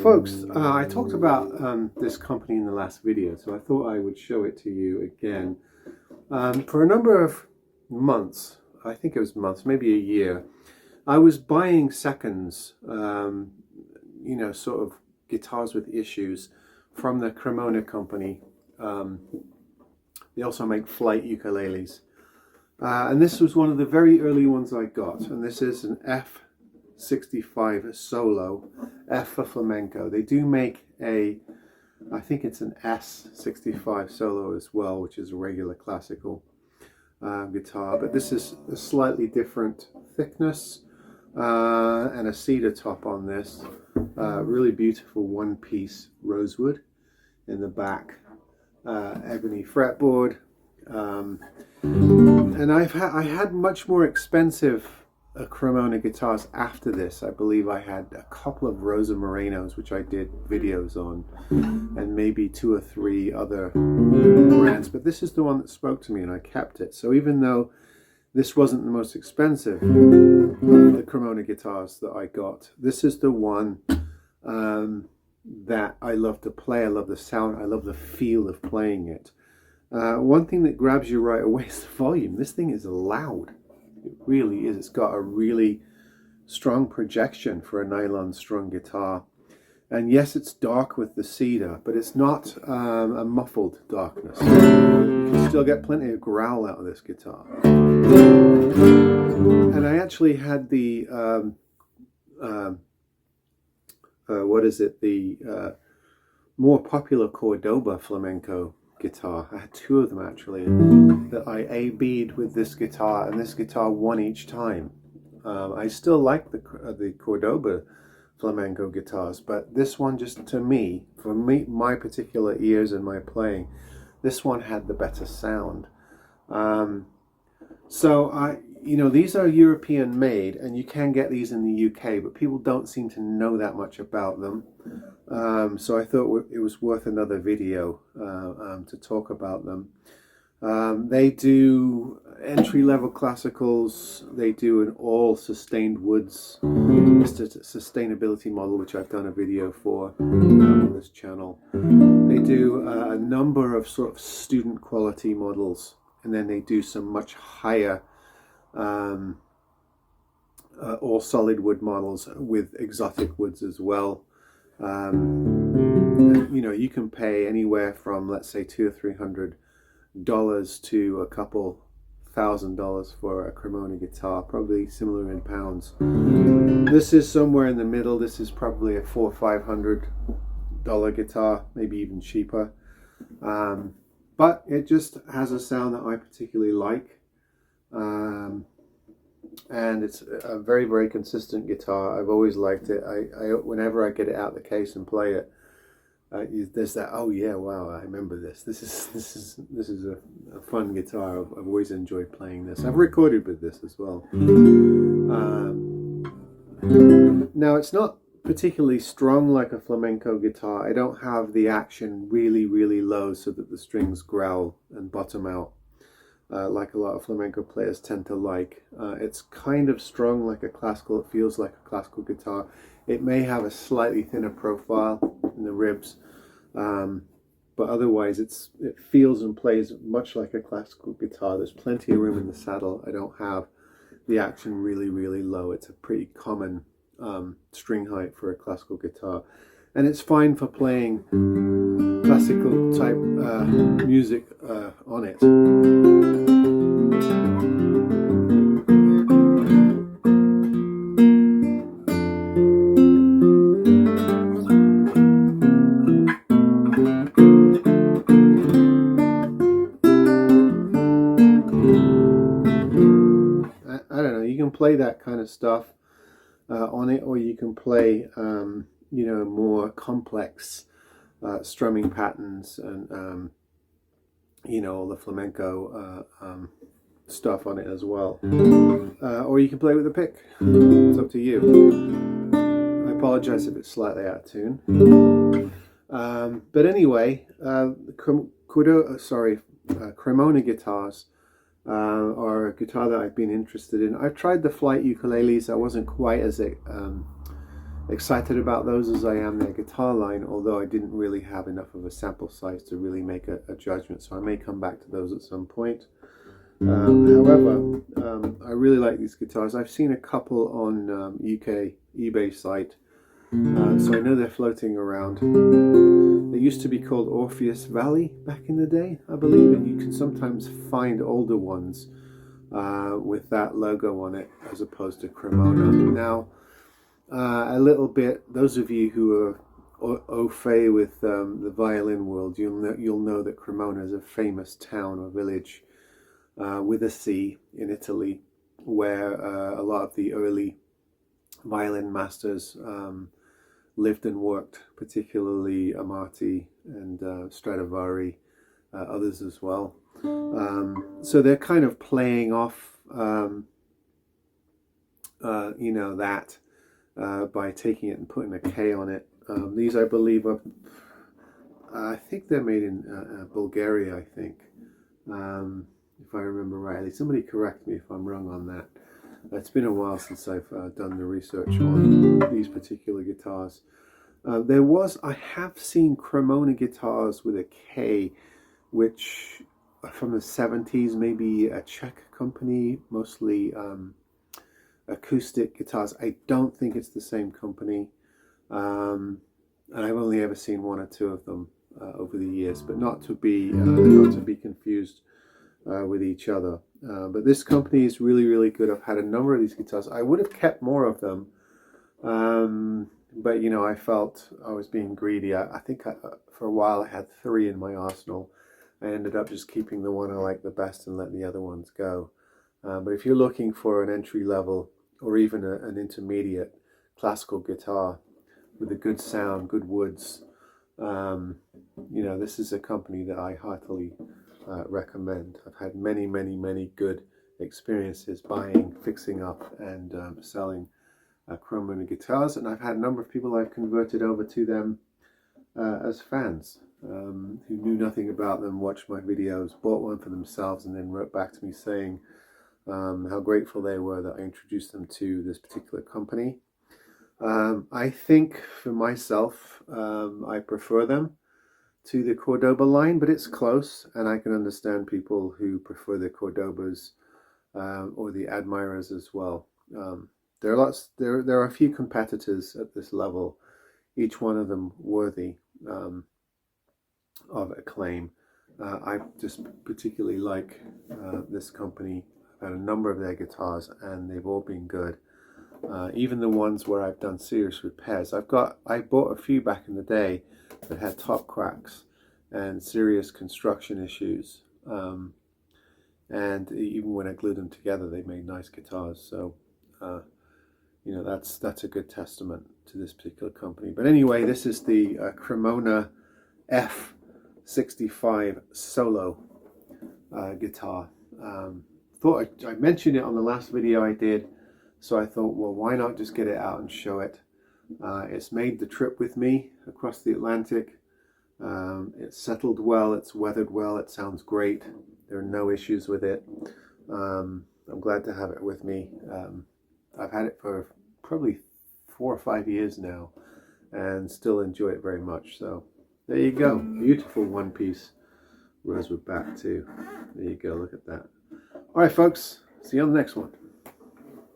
folks, I talked about this company in the last video, so I thought I would show it to you again. For a number of months, I think it was months, maybe a year, I was buying seconds, you know, sort of guitars with issues from the Cremona company. They also make flight ukuleles. And this was one of the very early ones I got, and this is an F65 Solo, F for flamenco. They do make a, I think it's an S65 Solo as well, which is a regular classical guitar, but this is a slightly different thickness and a cedar top on this. Really beautiful one-piece rosewood in the back, ebony fretboard. And I had much more expensive Cremona guitars after this. I believe I had a couple of Rosa Morenos, which I did videos on, and maybe 2 or 3 other brands, but this is the one that spoke to me and I kept it. So even though this wasn't the most expensive of the Cremona guitars that I got, this is the one that I love to play. I love the sound, I love the feel of playing it. One thing that grabs you right away is the volume. This thing is loud. It really is. It's got a really strong projection for a nylon strung guitar. And yes, it's dark with the cedar, but it's not a muffled darkness. You can still get plenty of growl out of this guitar. And I actually had the, what is it, the more popular Cordoba flamenco guitar. I had 2 of them actually that I A-B'd with this guitar, and this guitar won each time. I still like the Cordoba flamenco guitars, but this one, just to me, for me, my particular ears and my playing, this one had the better sound. So you know, these are European made, and you can get these in the UK, but people don't seem to know that much about them. So I thought it was worth another video to talk about them. They do entry-level classicals. They do an all sustained woods sustainability model, which I've done a video for on this channel. They do a number of sort of student quality models, and then they do some much higher all solid wood models with exotic woods as well. You know, you can pay anywhere from, let's say, $200 or $300 to a couple $1,000 for a Cremona guitar, probably similar in pounds. This is somewhere in the middle. This is probably a $400 or $500 guitar, maybe even cheaper. But it just has a sound that I particularly like. And it's a very, very consistent guitar. I've always liked it. Whenever I get it out of the case and play it, there's that, oh yeah, wow, I remember this. This is a fun guitar. I've always enjoyed playing this. I've recorded with this as well. Now, it's not particularly strong like a flamenco guitar. I don't have the action really, really low so that the strings growl and bottom out. Like a lot of flamenco players tend to like. It's kind of strung like a classical. It feels like a classical guitar. It may have a slightly thinner profile in the ribs, but otherwise it feels and plays much like a classical guitar. There's plenty of room in the saddle. I don't have the action really, really low. It's a pretty common string height for a classical guitar, and it's fine for playing classical type music on it. I don't know, you can play that kind of stuff on it, or you can play you know, more complex strumming patterns and you know, all the flamenco stuff on it as well. Or you can play with a pick. It's up to you. I apologize if it's slightly out of tune. But anyway, Cremona guitars are a guitar that I've been interested in. I've tried the flight ukuleles. I wasn't quite as excited about those as I am their guitar line, although I didn't really have enough of a sample size to really make a judgment, so I may come back to those at some point. However, I really like these guitars. I've seen a couple on UK eBay site, so I know they're floating around. They used to be called Orpheus Valley back in the day, I believe, and you can sometimes find older ones with that logo on it as opposed to Cremona. Now, a little bit, those of you who are au fait with the violin world, you'll know that Cremona is a famous town or village with a C in Italy, where a lot of the early violin masters lived and worked, particularly Amati and Stradivari, others as well. So they're kind of playing off, that by taking it and putting a K on it. These, I believe, I think they're made in Bulgaria, I think. If I remember rightly. Somebody correct me if I'm wrong on that. It's been a while since I've done the research on these particular guitars. I have seen Cremona guitars with a K, which from the 70s, maybe a Czech company, mostly acoustic guitars. I don't think it's the same company, and I've only ever seen one or two of them over the years, but not to be confused with each other. But this company is really, really good. I've had a number of these guitars. I would have kept more of them, but I felt I was being greedy. I think for a while I had 3 in my arsenal. I ended up just keeping the one I like the best and letting the other ones go. But if you're looking for an entry level or even an intermediate classical guitar with a good sound, good woods, this is a company that I heartily recommend. I've had many, many, many good experiences buying, fixing up, and selling Cremona guitars, and I've had a number of people I've converted over to them as fans who knew nothing about them, watched my videos, bought one for themselves, and then wrote back to me saying how grateful they were that I introduced them to this particular company. I think for myself, I prefer them to the Cordoba line, but it's close, and I can understand people who prefer the Cordobas or the Admirers as well. There are a few competitors at this level, each one of them worthy of acclaim. I just particularly like this company. I've had a number of their guitars, and they've all been good. Even the ones where I've done serious repairs. I bought a few back in the day that had top cracks and serious construction issues, and even when I glued them together, they made nice guitars. So that's a good testament to this particular company. But anyway, this is the Kremona F65 Solo guitar. Thought I mentioned it on the last video I did, so I thought, well, why not just get it out and show it. It's made the trip with me across the Atlantic. It's settled well, it's weathered well, it sounds great. There are no issues with it. I'm glad to have it with me. I've had it for probably 4 or 5 years now and still enjoy it very much. So there you go. Beautiful one-piece rosewood back too. There you go, look at that. All right, folks, see you on the next one.